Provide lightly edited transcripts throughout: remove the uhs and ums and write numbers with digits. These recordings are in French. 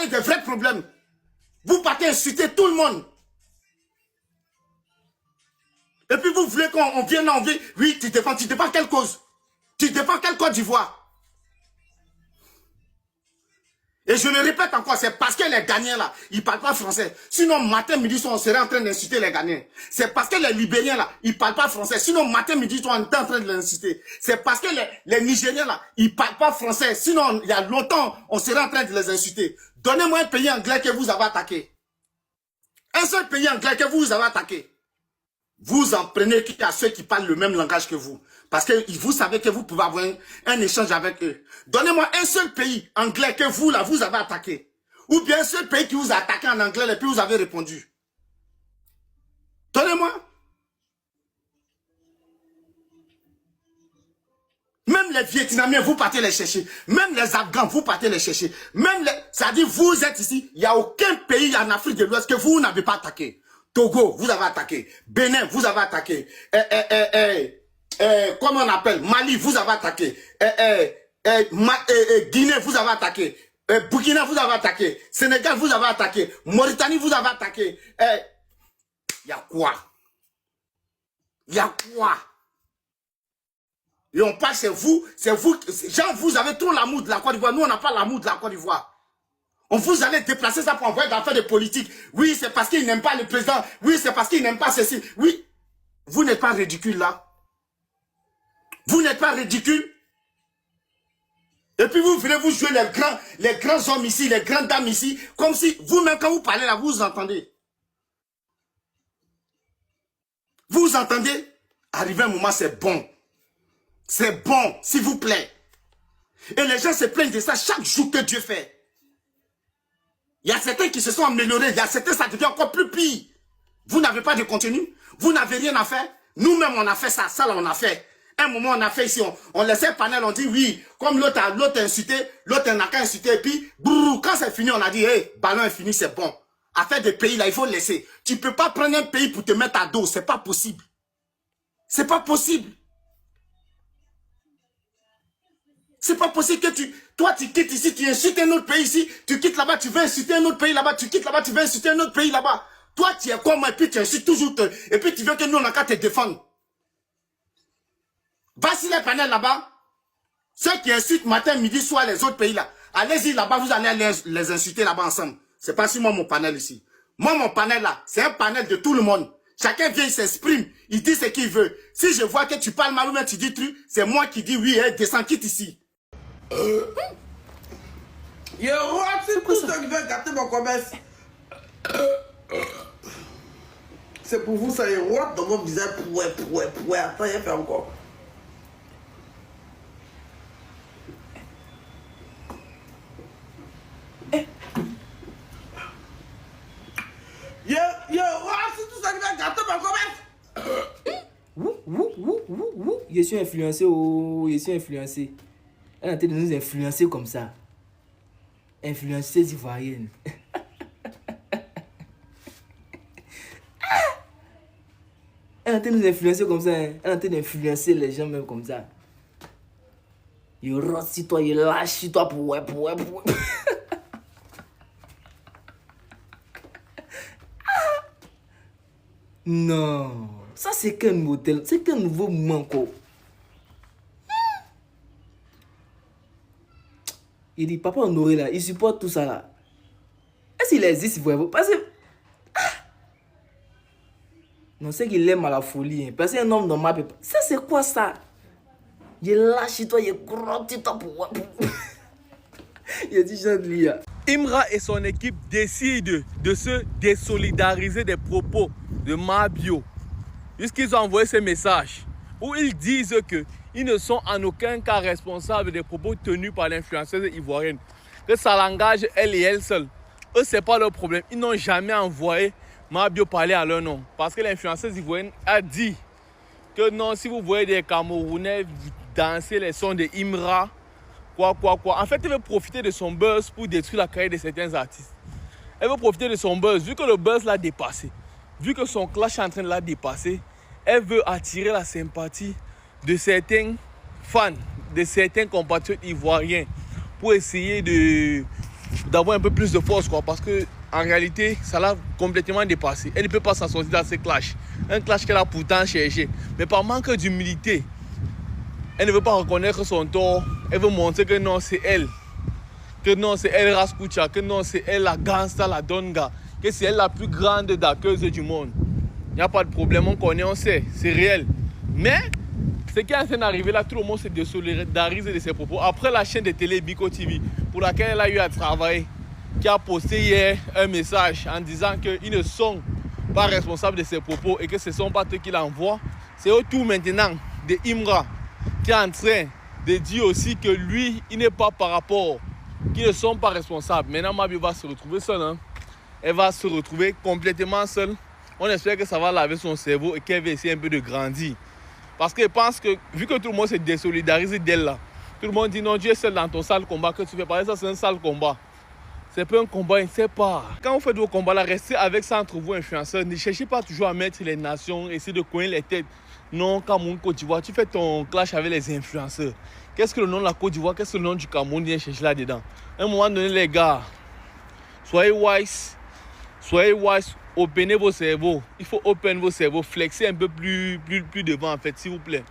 avez des vrais problèmes. Vous partez insulter tout le monde. Et puis vous voulez qu'on vienne en vie. Oui, tu défends quelle cause? Tu défends quelle Côte d'Ivoire? Et je le répète encore, c'est parce que les Ghanéens là, ils parlent pas français. Sinon, matin, midi, soir, on serait en train d'insulter les Ghanéens. C'est parce que les Libériens là, ils parlent pas français. Sinon, matin, midi, soir, on est en train de les insulter. C'est parce que les Nigériens là, ils parlent pas français. Sinon, il y a longtemps, on serait en train de les insulter. Donnez-moi un pays anglais que vous avez attaqué. Un seul pays anglais que vous avez attaqué. Vous en prenez à ceux qui parlent le même langage que vous. Parce que vous savez que vous pouvez avoir un échange avec eux. Donnez-moi un seul pays anglais que vous, là, vous avez attaqué. Ou bien un seul pays qui vous a attaqué en anglais et puis vous avez répondu. Donnez-moi. Même les Vietnamiens, vous partez les chercher. Même les Afghans, vous partez les chercher. Même les... C'est-à-dire, vous êtes ici, il n'y a aucun pays en Afrique de l'Ouest que vous n'avez pas attaqué. Togo, vous avez attaqué. Bénin, vous avez attaqué. Comment on appelle? Mali, vous avez attaqué. Guinée, vous avez attaqué. Burkina, vous avez attaqué. Sénégal, vous avez attaqué. Mauritanie, vous avez attaqué. Il y a quoi? Il y a quoi? Et on parle, c'est vous. Genre, vous avez trop l'amour de la Côte d'Ivoire. Nous, on n'a pas l'amour de la Côte d'Ivoire. On vous allez déplacer ça pour envoyer d'affaires de politique. Oui, c'est parce qu'il n'aime pas le président. Oui, c'est parce qu'il n'aime pas ceci. Oui, vous n'êtes pas ridicule là. Vous n'êtes pas ridicule. Et puis vous venez vous jouer les grands hommes ici, les grandes dames ici, comme si vous-même quand vous parlez là, vous entendez. Vous entendez? Arrivé un moment, c'est bon. C'est bon, s'il vous plaît. Et les gens se plaignent de ça chaque jour que Dieu fait. Il y a certains qui se sont améliorés, il y a certains ça devient encore plus pire. Vous n'avez pas de contenu, vous n'avez rien à faire. Nous-mêmes, on a fait ça, ça là, on a fait. Un moment, on a fait ici, on laissait le panel, on dit oui, comme l'autre a insulté, l'autre n'a qu'à insulter, et puis, brrr, quand c'est fini, on a dit, hey, ballon est fini, c'est bon. Affaire des pays là, il faut laisser. Tu ne peux pas prendre un pays pour te mettre à dos, c'est pas possible. C'est pas possible. C'est pas possible que toi tu quittes ici, tu insultes un autre pays ici, tu quittes là-bas, tu veux insulter un autre pays là-bas, tu quittes là-bas, tu veux insulter un autre pays là-bas. Toi, tu es comme moi, et puis tu insultes toujours, et puis tu veux que nous, on n'a qu'à te défendre. Va sur les panels là-bas, ceux qui insultent matin, midi, soir les autres pays là, allez-y là-bas, vous allez les insulter là-bas ensemble. C'est pas sur moi mon panel ici. Moi, mon panel là, c'est un panel de tout le monde. Chacun vient, il s'exprime, il dit ce qu'il veut. Si je vois que tu parles mal ou bien tu dis truc, c'est moi qui dis oui, hein, descends, quitte ici. Yo, c'est pour ça que je vais gâter mon commerce. C'est pour vous, ça y est, dans mon visage, pouet. Attends, il fait encore. Yo, c'est tout ça qui va gâter mon commerce. Je suis influencé, je suis influencé. Elle est en train de nous influencer comme ça. Influenceuse ivoirienne. Elle est en train de nous influencer comme ça. Elle est en train d'influencer les gens même comme ça. Il rote sur toi, il lâche sur toi pour ouais. Non, ça c'est qu'un modèle, c'est qu'un nouveau manco. Il dit, papa Honoré là, il supporte tout ça là. Est-ce qu'il existe vraiment? Parce que... Non, c'est qu'il aime à la folie. Hein. Parce qu'un homme normal peut pas... Ça c'est quoi ça? Il lâche toi, il grotte toi pour... Il a dit, j'ai de l'IA. Imra et son équipe décident de se désolidariser des propos de Mabio. Puisqu'ils ont envoyé ce message où ils disent qu'ils ne sont en aucun cas responsables des propos tenus par l'influenceuse ivoirienne. Que ça l'engage elle et elle seule. Eux, ce n'est pas leur problème. Ils n'ont jamais envoyé Mabio parler à leur nom. Parce que l'influenceuse ivoirienne a dit que non, si vous voyez des Camerounais danser les sons de Imra, quoi. En fait, elle veut profiter de son buzz pour détruire la carrière de certains artistes. Elle veut profiter de son buzz, vu que le buzz l'a dépassé. Vu que son clash est en train de la dépasser, elle veut attirer la sympathie de certains fans, de certains compatriotes ivoiriens pour essayer de d'avoir un peu plus de force, quoi, parce que en réalité, ça l'a complètement dépassé. Elle ne peut pas s'en sortir dans ces clashs. Un clash qu'elle a pourtant cherché. Mais par manque d'humilité, elle ne veut pas reconnaître son tort. Elle veut montrer que non, c'est elle. Que non, c'est elle Raskucha. Que non, c'est elle la gangsta, la donga. Que c'est elle la plus grande daqueuse du monde. Il n'y a pas de problème, on connaît, on sait. C'est réel. Mais ce qui est en train d'arriver là, tout le monde se désolidarise de ses propos. Après la chaîne de télé Biko TV, pour laquelle elle a eu à travailler, qui a posté hier un message en disant qu'ils ne sont pas responsables de ses propos et que ce ne sont pas eux qui l'envoient. C'est autour maintenant de Imra qui est en train de dire aussi que lui, il n'est pas par rapport, qu'ils ne sont pas responsables. Maintenant, Mabio va se retrouver seule. Hein. Elle va se retrouver complètement seule. On espère que ça va laver son cerveau et qu'elle va essayer un peu de grandir. Parce qu'elle pense que, vu que tout le monde se désolidarise d'elle là, tout le monde dit non, tu es seul dans ton sale combat que tu fais. Par exemple, ça c'est un sale combat. C'est pas un combat, il ne sait pas. Quand vous faites vos combats là, restez avec ça entre vous influenceurs. Ne cherchez pas toujours à mettre les nations, essayer de coincer les têtes. Non, Cameroun, Côte d'Ivoire, tu fais ton clash avec les influenceurs. Qu'est-ce que le nom de la Côte d'Ivoire, qu'est-ce que le nom du Cameroun vient chercher là-dedans? À un moment donné, les gars, soyez wise, openez vos cerveaux. Il faut open vos cerveaux, flexer un peu plus devant en fait, s'il vous plaît.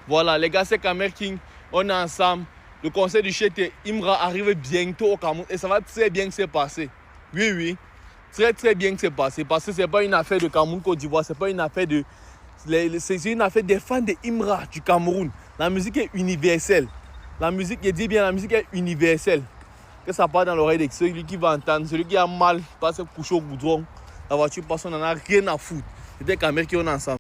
Voilà, les gars, c'est Camer King, on est ensemble. Le conseil du chef Imra arrive bientôt au Cameroun et ça va très bien se passer. Oui, oui, très bien se passer parce que ce n'est pas une affaire de Cameroun Côte d'Ivoire, c'est pas une affaire de... C'est une affaire des fans de Imra du Cameroun. La musique est universelle. La musique, je dis bien, la musique est universelle. Que ça part dans l'oreille de celui qui va entendre, celui qui a mal, passe coucher au goudron. La voiture passe, on n'en a rien à foutre. C'était Camer qui on est ensemble.